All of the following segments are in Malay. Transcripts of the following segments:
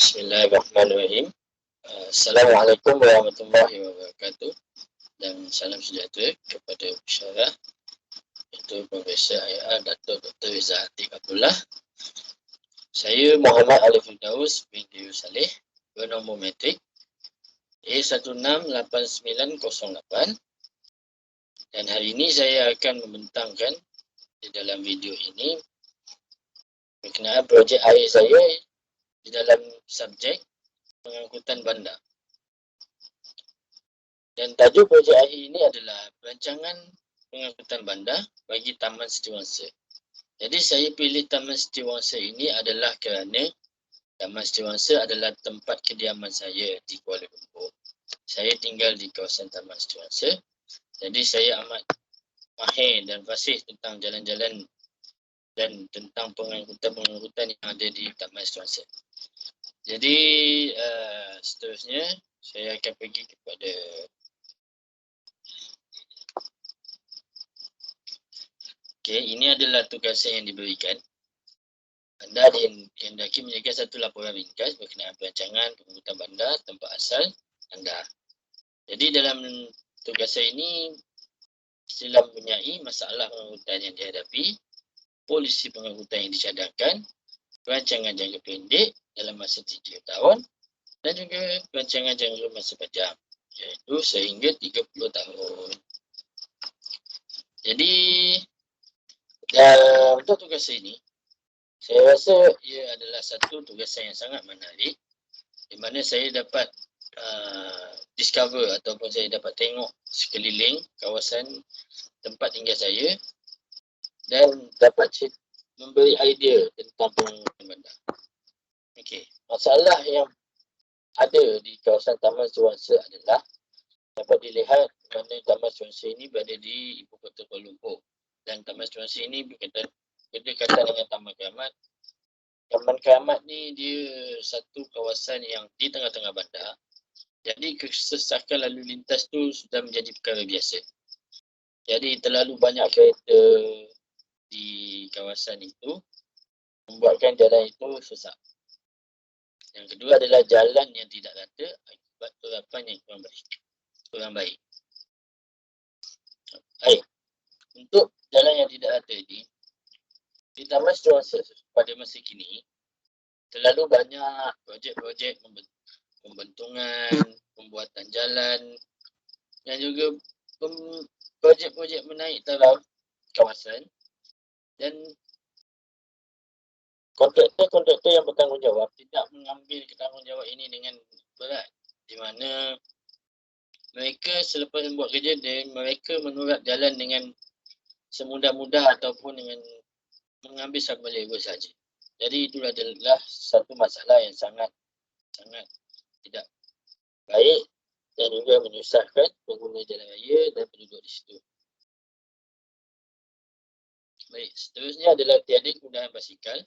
Bismillahirrahmanirrahim. Assalamualaikum warahmatullahi wabarakatuh dan salam sejahtera kepada pensyarah iaitu Profesor IR Dato' Dr. Rizal Atiq Abdullah. Saya Muhammad Alif Firdaus binti Saleh bernombor metrik A168908 dan hari ini saya akan membentangkan di dalam video ini berkenaan projek akhir saya di dalam subjek pengangkutan bandar. Dan tajuk projek akhir ini adalah perancangan pengangkutan bandar bagi Taman Setiausaha. Jadi saya pilih Taman Setiausaha ini adalah kerana Taman Setiausaha adalah tempat kediaman saya di Kuala Lumpur. Saya tinggal di kawasan Taman Setiausaha. Jadi saya amat mahir dan fasih tentang jalan-jalan dan tentang pengangkutan yang ada di Taman Setiausaha. Jadi seterusnya saya akan pergi kepada ini adalah tugasan yang diberikan. Anda dihendaki menyediakan satu laporan ringkas berkenaan perancangan pengangkutan bandar tempat asal anda. Jadi dalam tugasan ini sila mempunyai masalah pengangkutan yang dihadapi, polisi pengangkutan yang dicadangkan, perancangan jangka pendek dalam masa 3 tahun dan juga perancangan jangka masa panjang iaitu sehingga 30 tahun. Jadi untuk tugasan ini saya rasa ia adalah satu tugasan yang sangat menarik di mana saya dapat discover ataupun saya dapat tengok sekeliling kawasan tempat tinggal saya dan dapat memberi idea tentang pengangkutan bandar. Okey, masalah yang ada di kawasan Taman Setiausaha adalah dapat dilihat kerana Taman Setiausaha ini berada di ibu kota Kuala Lumpur dan Taman Setiausaha ini berdekatan dengan Taman Keramat. Taman Keramat ni dia satu kawasan yang di tengah-tengah bandar. Jadi kesesakan lalu lintas tu sudah menjadi perkara biasa. Jadi terlalu banyak kereta di kawasan itu membuatkan jalan itu sesak. Yang kedua adalah jalan yang tidak rata akibat turapan yang kurang baik. Baik. Untuk jalan yang tidak rata ini, di Taman Setiausaha pada masa kini, terlalu banyak projek-projek pembentungan, pembuatan jalan dan juga projek-projek menaik taraf kawasan dan kontraktor yang bertanggungjawab tidak mengambil tanggungjawab ini dengan berat, di mana mereka selepas membuat kerja mereka menurut jalan dengan semudah-mudah ataupun dengan mengambil sampel level saja. Jadi itu adalah satu masalah yang sangat tidak baik dan juga menyusahkan pengguna jalan raya dan penduduk di situ. Baik, seterusnya adalah tiada kemudahan basikal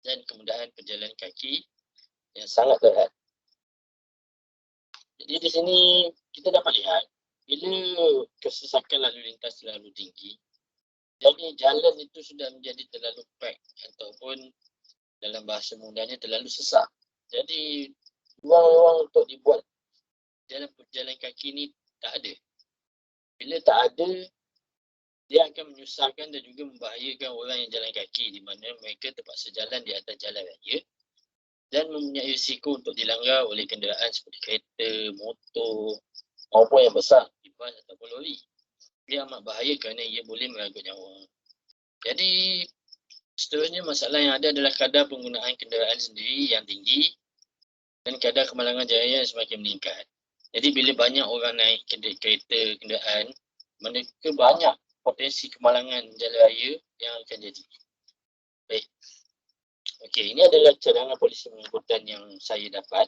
dan kemudahan berjalan kaki yang sangat berat. Jadi di sini kita dapat lihat bila kesesakan lalu lintas terlalu tinggi, jadi jalan itu sudah menjadi terlalu pack ataupun dalam bahasa mudahnya terlalu sesak. Jadi ruang-ruang untuk dibuat jalan kaki ni tak ada. Bila tak ada, dia akan menyusahkan dan juga membahayakan orang yang jalan kaki di mana mereka terpaksa jalan di atas jalan raya dan mempunyai risiko untuk dilanggar oleh kenderaan seperti kereta, motor maupun yang besar, bas ataupun lori. Dia amat bahaya kerana ia boleh merenggut nyawa. Jadi seterusnya masalah yang ada adalah kadar penggunaan kenderaan sendiri yang tinggi dan kadar kemalangan jaya yang semakin meningkat. Jadi bila banyak orang naik kereta, kenderaan, mereka banyak potensi kemalangan jalan raya yang akan jadi. Baik. Okey, ini adalah cadangan polisi pengangkutan yang saya dapat.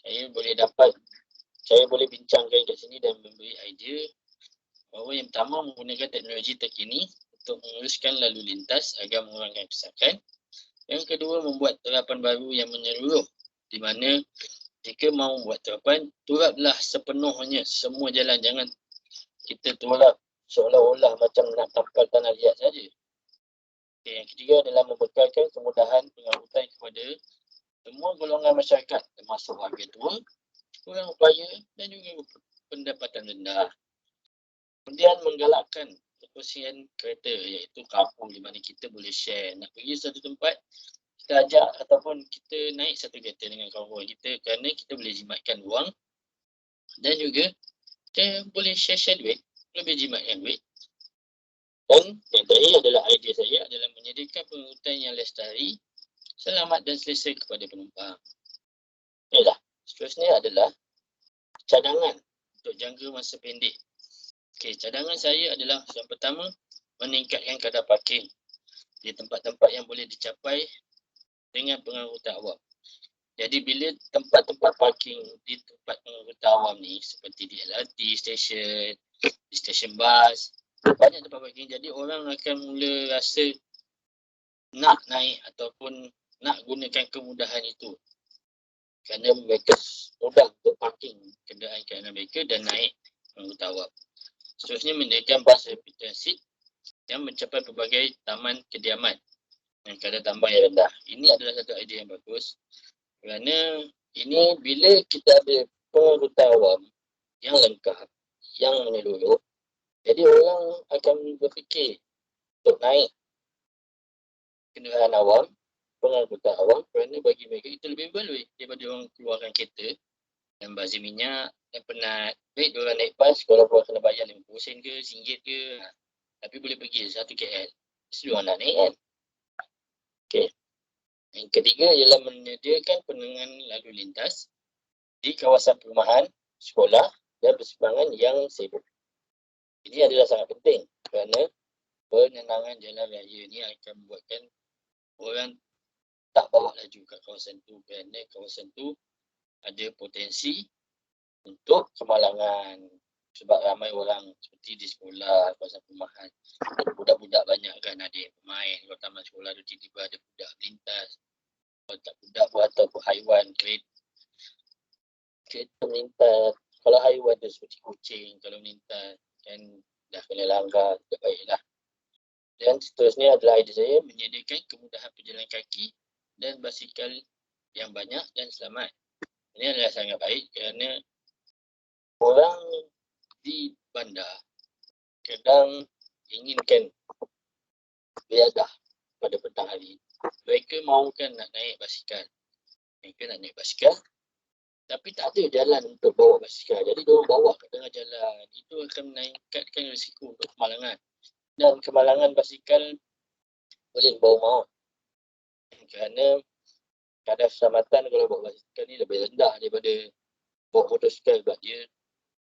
Saya boleh bincangkan kat sini dan memberi idea bahawa yang pertama menggunakan teknologi terkini untuk menguruskan lalu lintas agar mengurangkan kesesakan. Yang kedua, membuat terapan baru yang menyeluruh di mana jika mahu membuat terapan, turaplah sepenuhnya semua jalan. Jangan kita turap seolah-olah macam nak tampal tanah liat saja. Okay, yang ketiga adalah membekalkan kemudahan pengangkutan kepada semua golongan masyarakat termasuk warga tua, orang upaya dan juga pendapatan rendah. Kemudian menggalakkan perkongsian kereta iaitu carpool di mana kita boleh share. Nak pergi satu tempat, kita ajak ataupun kita naik satu kereta dengan kawan-kawan kita kerana kita boleh jimatkan wang dan juga kita boleh share duit, lebih jimatkan duit. Dan yang terakhir adalah idea saya adalah menyediakan pengangkutan yang lestari, selamat dan selesa kepada penumpang. Baiklah, seterusnya adalah cadangan untuk jangka masa pendek. Okey, cadangan saya adalah yang pertama, meningkatkan kadar parking di tempat-tempat yang boleh dicapai dengan pengangkutan awam. Jadi bila tempat-tempat parking di tempat pengangkutan awam ni seperti di LRT station, di stesen bas, banyak tempat parking, jadi orang akan mula rasa nak naik ataupun nak gunakan kemudahan itu kerana mereka mudah untuk parking kenderaan-kenderaan mereka dan naik pengangkutan awam. Seterusnya, menyediakan bas rapid transit yang mencapai pelbagai taman kediaman dengan kadar tambah yang rendah. Ini adalah satu idea yang bagus kerana ini bila kita ada pengangkutan awam yang lengkap, yang menyeluruh, jadi orang akan berfikir untuk naik kenderaan awam, pengangkutan awam kerana bagi mereka itu lebih berbaloi daripada orang keluarkan kereta dan bazir minyak dan penat. Baik diorang naik bas, kalau korang kena bayar RM50 ke RM1 ke, tapi boleh pergi 1 KL, mesti diorang nak naik kan. Okay. Yang ketiga ialah menyediakan penerangan lalu lintas di kawasan perumahan, sekolah dan persimpangan yang sibuk. Ini adalah sangat penting kerana penenangan jalan raya ni akan membuatkan orang tak bawa laju kat kawasan tu kerana kawasan tu ada potensi untuk kemalangan sebab ramai orang seperti di sekolah, kawasan perumahan. Budak-budak banyak kan ada yang bermain. Kalau taman sekolah tu tiba-tiba ada budak melintas. Kalau tak budak pun ataupun haiwan, kereta melintas. Kalau haiwan tu seperti kucing, kalau melintas kan dah kena langgar, tak baiklah. Dan seterusnya adalah idea saya menyediakan kemudahan berjalan kaki dan basikal yang banyak dan selamat. Ini adalah sangat baik kerana orang di bandar kadang inginkan beadah pada petang hari. Mereka mahukan nak naik basikal. Mereka nak naik basikal tapi tak ada jalan untuk bawa basikal. Jadi diorang bawa kat tengah jalan. Itu akan meningkatkan risiko untuk kemalangan. Dan kemalangan basikal boleh bawa maut. Kerana kadar keselamatan kalau bawa basikal ni lebih rendah daripada bawa motosikal sebab dia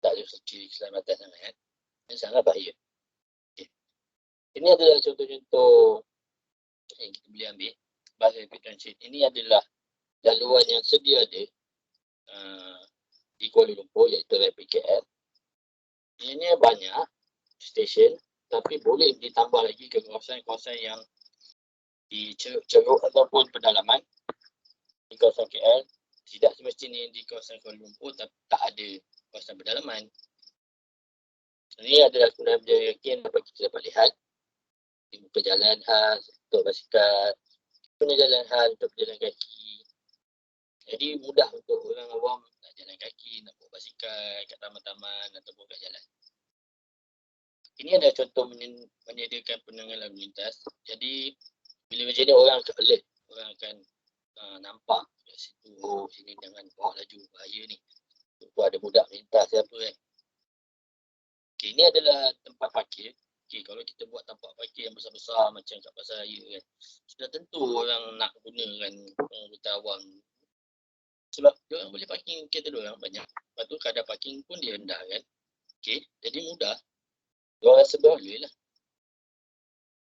tak ada segi keselamatan sangat. Dan sangat bahaya. Okay. Ini adalah contoh-contoh yang kita boleh ambil. Bus rapid transit ini adalah laluan yang sedia ada di Kuala Lumpur iaitu Rapid KL. Ini banyak stesen tapi boleh ditambah lagi ke kawasan-kawasan yang di ceruk ataupun pedalaman di kawasan KL. Tidak semestinya di kawasan Kuala Lumpur tapi tak ada kawasan pedalaman. Ini adalah sebenarnya berjaya yang dapat kita dapat lihat di muka jalan khas untuk basikal, punya jalan khas untuk berjalan kaki. Jadi mudah untuk orang awam nak jalan kaki, nak bawa basikal kat taman-taman ataupun kat jalan. Ini adalah contoh menyediakan penerangan lalu lintas. Jadi bila macam ni orang akan alert, orang akan nampak kat situ, oh sini jangan bawa laju, bahaya ni. Tu ada budak melintas siapa kan. Okay, ini adalah tempat parkir. Okay, kalau kita buat tempat parkir yang besar-besar macam kat pasar raya kan, sudah tentu orang nak gunakan pengangkutan awam. Sebab diorang boleh parking kereta diorang banyak. Lepas tu kadar parking pun dia rendah kan. Okay, jadi mudah. Diorang rasa berbaloi lah.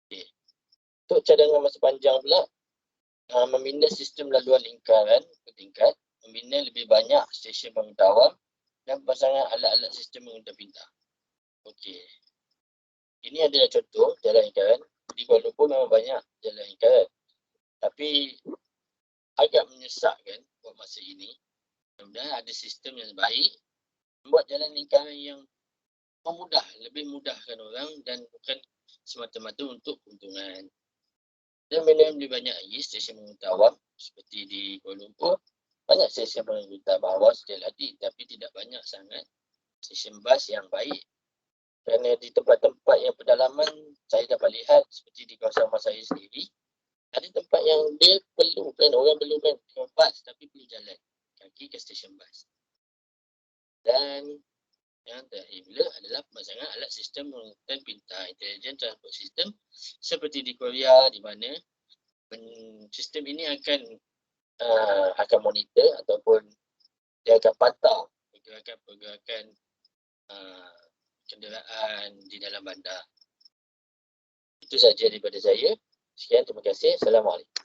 Okay. Untuk cadangan masa panjang pula, membina sistem laluan lingkaran bertingkat, membina lebih banyak stesen pengangkutan awam dan pasangan alat-alat sistem pengangkutan pintar. Okey. Ini adalah contoh jalan lingkaran. Di Kuala Lumpur memang banyak jalan lingkaran. Tapi agak menyesakkan buat masa ini. Kemudian ada sistem yang baik membuat jalan lingkaran yang memudah, lebih mudahkan orang dan bukan semata-mata untuk keuntungan. Dan bila di banyak lagi stesen pengangkutan awam seperti di Kuala Lumpur, banyak stesen pengangkutan bawah sekali tapi tidak banyak sangat stesen bas yang baik. Kerana di tempat-tempat yang pedalaman, saya dapat lihat seperti di kawasan rumah saya sendiri, ada tempat yang dia perlukan, orang perlukan bas tapi perlu jalan kaki ke stesen bas. Dan yang terakhir pula adalah pemasangan alat sistem pengangkutan pintar intelijen transport system seperti di Korea, di mana sistem ini akan monitor ataupun dia akan pantau pergerakan kenderaan di dalam bandar. Itu saja daripada saya. Sekian, terima kasih. Assalamualaikum.